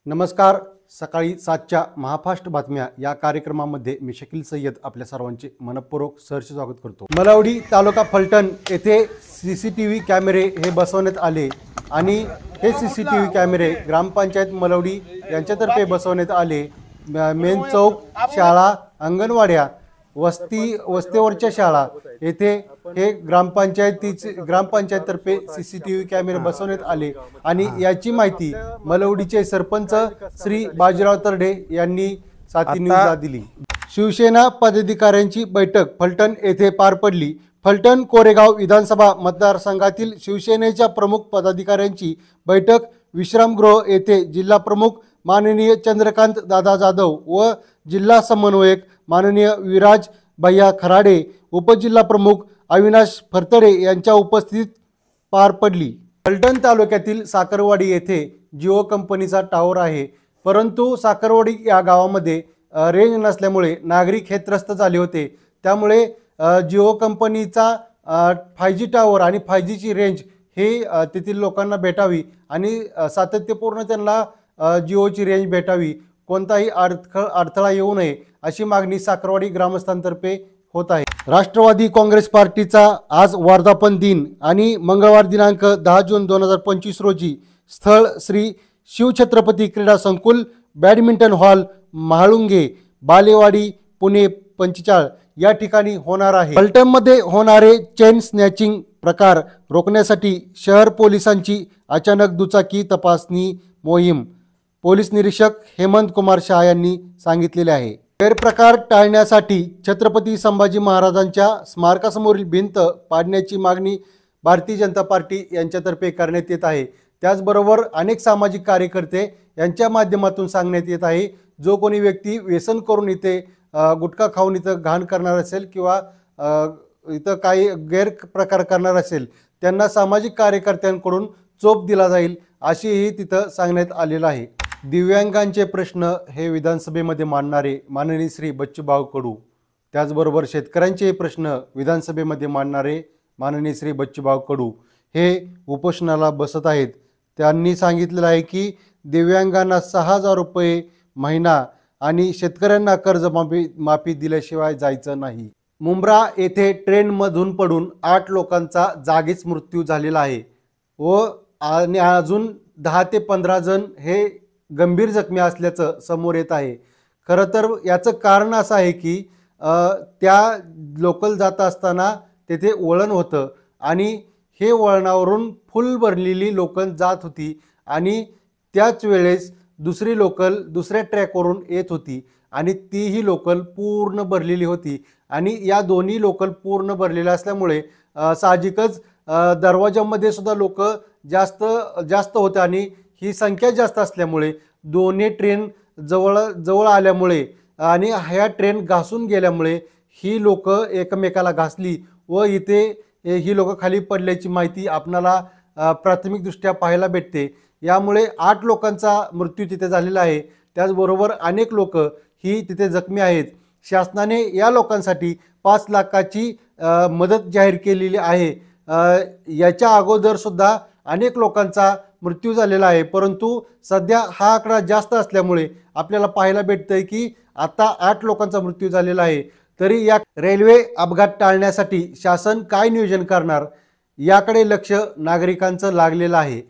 नमस्कार. सकाळी 7च्या महाफास्ट बातम्या या कार्यक्रमामध्ये मी शकील सय्यद आपल्या सर्वांचे मनपूर्वक सहर्ष स्वागत करतो. मलवडी तालुका फलटण येथे CCTV कॅमेरे हे बसवण्यात आले आणि हे CCTV कॅमेरे ग्रामपंचायत मलवडी यांच्यातर्फे बसवण्यात आले. मेन चौक, शाळा, अंगणवाड्या, वस्तीवरच्या शाळा येथे हे ग्रामपंचायततर्फे CCTV कॅमेरे बसवण्यात आले आणि याची माहिती मलवडीचे सरपंच श्री बाजीराव तरडे यांनी साथी न्यूजला दिली. शिवसेना पदाधिकाऱ्यांची बैठक फलटण येथे पार पडली. फलटण कोरेगाव विधानसभा मतदारसंघातील शिवसेनेच्या प्रमुख पदाधिकाऱ्यांची बैठक विश्रामगृह येथे जिल्हा प्रमुख माननीय चंद्रकांत दादा जाधव व जिल्हा समन्वयक माननीय विराज भैया खराडे, उपजिल्हा प्रमुख अविनाश फरतडे यांच्या उपस्थितीत पार पडली. फलटण तालुक्यातील साखरवाडी येथे जिओ कंपनीचा टावर आहे, परंतु साखरवाडी या गावामध्ये रेंज नसल्यामुळे नागरिक हे त्रस्त झाले होते. त्यामुळे जिओ कंपनीचा 5G टावर आणि 5Gची रेंज हे तेथील लोकांना भेटावी आणि सातत्यपूर्ण त्यांना जिओची रेंज भेटावी, कोणताही अडथळा येऊ नये अशी मागणी साखरवाडी ग्रामस्थांतर्फे होत आहे. राष्ट्रवादी काँग्रेस पार्टीचा आज वर्धापन दिन आणि मंगळवार दिनांक 10 जून 2025 रोजी स्थळ श्री शिवछत्रपती क्रीडा संकुल, बॅडमिंटन हॉल, म्हाळुंगे, बालेवाडी, पुणे 45 या ठिकाणी होणार आहे. फलटणमध्ये होणारे चेन स्नॅचिंग प्रकार रोखण्यासाठी शहर पोलिसांची अचानक दुचाकी तपासणी मोहीम पोलीस निरीक्षक हेमंत कुमार शाह यांनी सांगितलेले आहे. गैरप्रकार टाळण्यासाठी छत्रपती संभाजी महाराजांच्या स्मारकासमोरील भिंत पाडण्याची मागणी भारतीय जनता पार्टी यांच्यातर्फे करण्यात येत आहे. त्याचबरोबर अनेक सामाजिक कार्यकर्ते यांच्या माध्यमातून सांगण्यात येत आहे, जो कोणी व्यक्ती व्यसन करून इथे गुटखा खाऊन इथं घाण करणार असेल किंवा इथं काही गैरप्रकार करणार असेल त्यांना सामाजिक कार्यकर्त्यांकडून चोप दिला जाईल अशीही तिथं सांगण्यात आलेलं आहे. दिव्यांगांचे प्रश्न हे विधानसभेमध्ये मांडणारे माननीय श्री बच्चूभाऊ कडू, त्याचबरोबर शेतकऱ्यांचे प्रश्न विधानसभेमध्ये मांडणारे माननीय श्री बच्चूभाऊ कडू हे उपोषणाला बसत आहेत. त्यांनी सांगितलेलं आहे की दिव्यांगांना 6,000 रुपये महिना आणि शेतकऱ्यांना कर्जमाफी दिल्याशिवाय जायचं नाही. मुंब्रा येथे ट्रेनमधून पडून 8 लोकांचा जागीच मृत्यू झालेला आहे व अजून 10 ते 15 जण हे गंभीर जखमी असल्याचं समोर येत आहे. खरं तर याचं कारण असं आहे की त्या लोकल जात असताना तेथे वळण होतं आणि हे वळणावरून फुल भरलेली लोकल जात होती आणि त्याच वेळेस दुसरी लोकल दुसऱ्या ट्रॅकवरून येत होती आणि तीही लोकल पूर्ण भरलेली होती आणि या दोन्ही लोकल पूर्ण भरलेल्या असल्यामुळे साहजिकच दरवाजामध्ये सुद्धा लोक जास्त होते आणि ही संख्या जास्त असल्यामुळे दोन्ही ट्रेन जवळ आल्यामुळे आणि ह्या ट्रेन घासून गेल्यामुळे ही लोक एकमेकाला घासली व इथे ही लोक खाली पडल्याची माहिती आपणाला प्राथमिकदृष्ट्या पाहायला भेटते. यामुळे 8 लोकांचा मृत्यू तिथे झालेला आहे. त्याचबरोबर अनेक लोक ही तिथे जखमी आहेत. शासनाने या लोकांसाठी 5 लाखाची मदत जाहीर केलेली आहे. याच्या अगोदर सुद्धा अनेक लोकांचा मृत्यू झालेला आहे, परंतु सध्या हा आकडा जास्त असल्यामुळे आपल्याला पाहायला भेटतंय की आता 8 लोकांचा मृत्यू झालेला आहे. तरी या रेल्वे अपघात टाळण्यासाठी शासन काय नियोजन करणार याकडे लक्ष नागरिकांचं लागलेलं आहे.